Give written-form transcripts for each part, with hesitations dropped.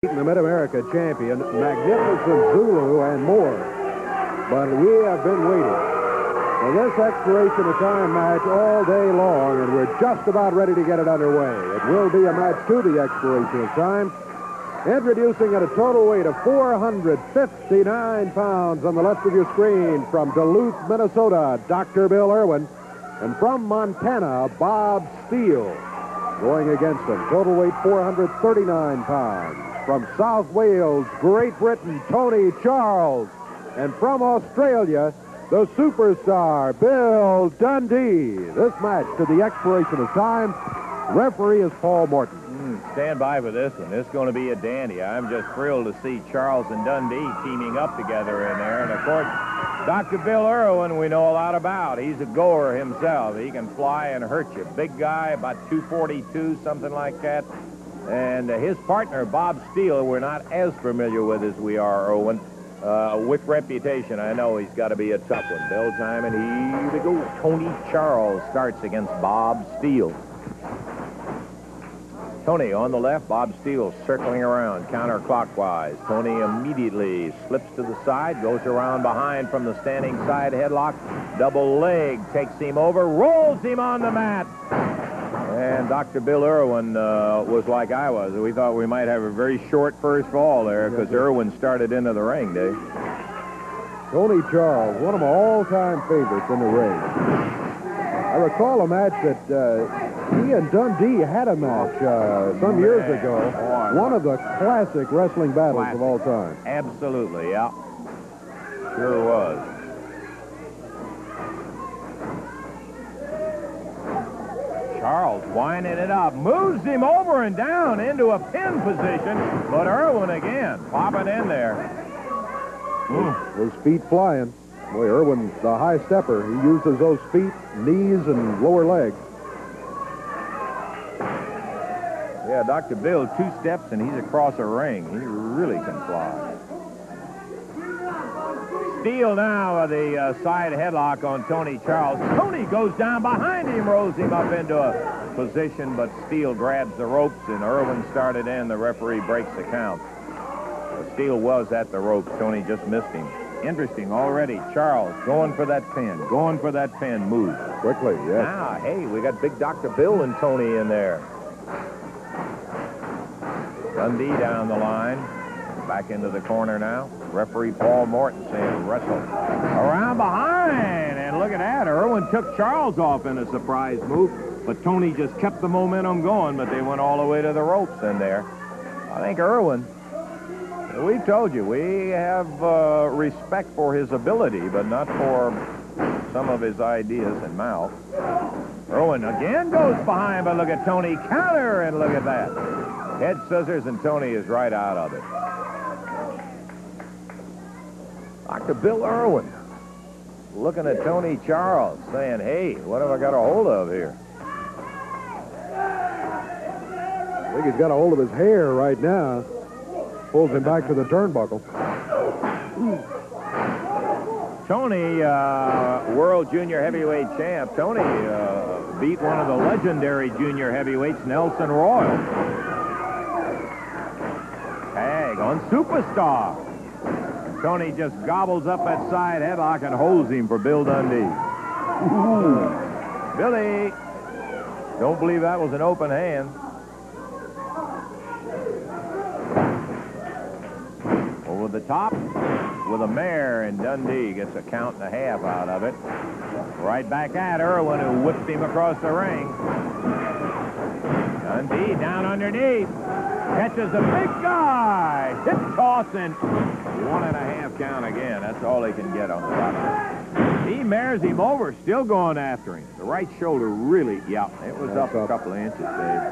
The Mid-America champion, Magnificent Zulu, and more. But we have been waiting for this expiration of time match all day long, and we're just about ready to get it underway. It will be a match to the expiration of time. Introducing at a total weight of 459 pounds on the left of your screen from Duluth, Minnesota, Dr. Bill Irwin. And from Montana, Bob Steele. Going against him, total weight 439 pounds. From South Wales, Great Britain, Tony Charles. And from Australia, the superstar, Bill Dundee. This match to the expiration of time. Referee is Paul Morton. Stand by for this one. This is going to be a dandy. I'm just thrilled to see Charles and Dundee teaming up together in there. And, of course, Dr. Bill Irwin we know a lot about. He's a goer himself. He can fly and hurt you. Big guy, about 242, something like that. And his partner, Bob Steele, we're not as familiar with as we are, Irwin. With reputation, I know he's got to be a tough one. Bell time, and here we go. Tony Charles starts against Bob Steele. Tony on the left, Bob Steele circling around counterclockwise. Tony immediately slips to the side, goes around behind from the standing side headlock. Double leg takes him over, rolls him on the mat. And Dr. Bill Irwin was like I was. We thought we might have a very short first fall there because Irwin started into the ring, Dave. Tony Charles, one of my all-time favorites in the ring. I recall a match that he and Dundee had a match some years ago. One of the classic wrestling battles of all time. Absolutely, yeah. Sure was. Charles winding it up, moves him over and down into a pin position, but Irwin again popping in there. Those feet flying. Boy, Irwin's the high stepper. He uses those feet, knees, and lower legs. Yeah, Dr. Bill, 2 steps and he's across a ring. He really can fly. Steele now with the side headlock on Tony Charles. Tony goes down behind him, rolls him up into a position, but Steele grabs the ropes and Irwin started in. The referee breaks the count. Steele was at the ropes. Tony just missed him. Interesting already. Charles going for that pin. Going for that pin. Move. Quickly, yes. Now, hey, we got big Dr. Bill and Tony in there. Dundee down the line. Back into the corner now. Referee Paul Morton saying wrestle. Around behind. And look at that. Irwin took Charles off in a surprise move. But Tony just kept the momentum going. But they went all the way to the ropes in there. I think Irwin... We told you, we have respect for his ability, but not for some of his ideas and mouth. Irwin again goes behind, but look at Tony counter, and look at that. Head scissors, and Tony is right out of it. Dr. Bill Irwin looking at Tony Charles, saying, hey, what have I got a hold of here? I think he's got a hold of his hair right now. Pulls him back to the turnbuckle. Tony, world junior heavyweight champ. Tony beat one of the legendary junior heavyweights, Nelson Royal. Tag on Superstar. Tony just gobbles up that side headlock and holds him for Bill Dundee. Ooh. Billy. Don't believe that was an open hand. Over the top with a mare, and Dundee gets a count and a half out of it. Right back at Irwin, who whipped him across the ring. Dundee down underneath. Catches the big guy. Hip toss and 1.5 count again. That's all he can get on the top. He mares him over, still going after him. The right shoulder really, yeah, it was up a couple of inches, Dave.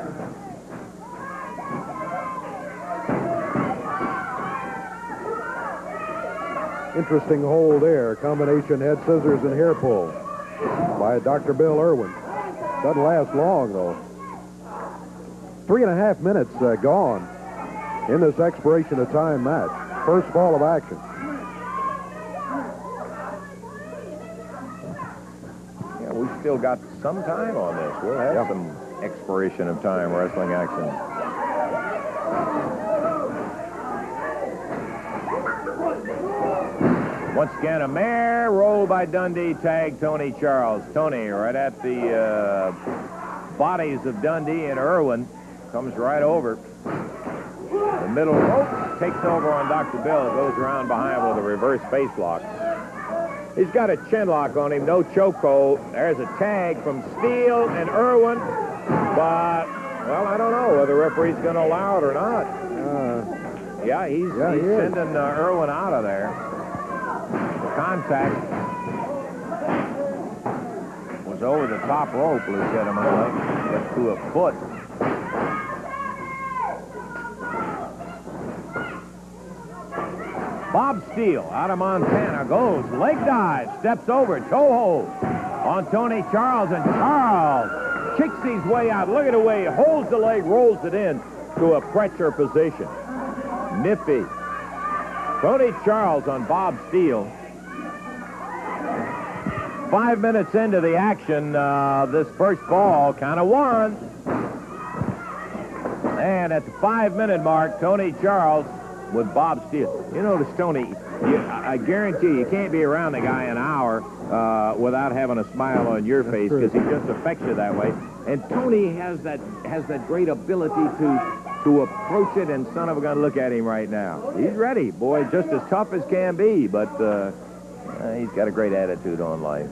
Interesting hold there. Combination head scissors and hair pull by Dr. Bill Irwin. Doesn't last long, though. 3.5 minutes gone in this expiration of time match. First fall of action. Yeah, we still got some time on this. We'll have some expiration of time wrestling action. Once again, a mare roll by Dundee, tag Tony Charles. Tony right at the bodies of Dundee and Irwin. Comes right over. The middle rope takes over on Dr. Bill. Goes around behind with a reverse face lock. He's got a chin lock on him, no chokehold. There's a tag from Steele and Irwin. But, well, I don't know whether the referee's going to allow it or not. Yeah, he's sending Irwin out of there. The contact was over the top rope, legitimately. Gets to a foot. Bob Steele out of Montana goes, leg dive, steps over, toe hold on Tony Charles, and Charles kicks his way out. Look at the way he holds the leg, rolls it in to a pressure position. Nifty. Tony Charles on Bob Steele. 5 minutes into the action, this first ball kind of won. And at the 5-minute mark, Tony Charles with Bob Steele. You notice, Tony, I guarantee you can't be around the guy an hour without having a smile on your face, because he just affects you that way. And Tony has that great ability to approach it, and son of a gun, look at him right now. He's ready, boy, just as tough as can be, but he's got a great attitude on life.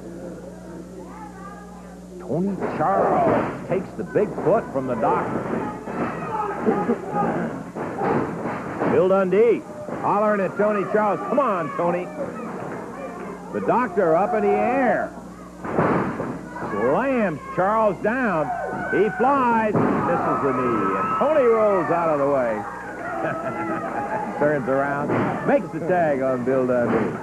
Tony Charles takes the big foot from the doctor. Bill Dundee hollering at Tony Charles. Come on, Tony. The doctor up in the air. Slams Charles down. He flies, misses the knee, and Tony rolls out of the way. Turns around, makes the tag on Bill Dundee.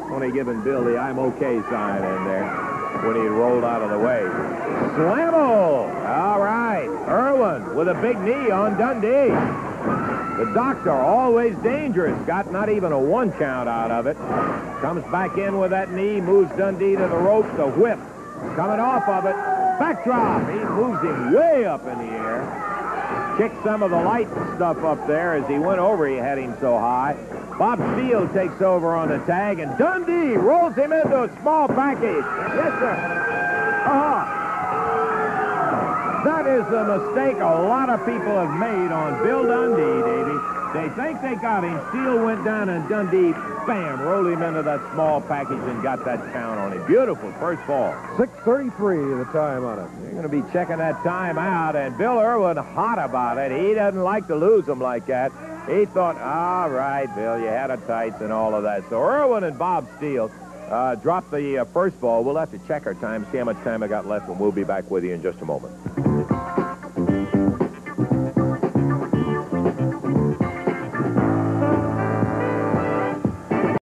Tony giving Bill the I'm okay sign in there when he rolled out of the way. Slammo! All right, Irwin with a big knee on Dundee. The doctor, always dangerous, got not even a 1 count out of it. Comes back in with that knee, moves Dundee to the rope, the whip. Coming off of it, backdrop. He moves him way up in the air. Kicked some of the light stuff up there. As he went over, he had him so high. Bob Steele takes over on the tag, and Dundee rolls him into a small package. Yes, sir. That is a mistake a lot of people have made on Bill Dundee, Davey. They think they got him. Steele went down, and Dundee, bam, rolled him into that small package and got that count on him. Beautiful first ball. 6:33 the time on it. You're going to be checking that time out, and Bill Irwin hot about it. He doesn't like to lose them like that. He thought, all right, Bill, you had it tight and all of that. So Irwin and Bob Steele dropped the first ball. We'll have to check our time, see how much time I got left, and we'll be back with you in just a moment.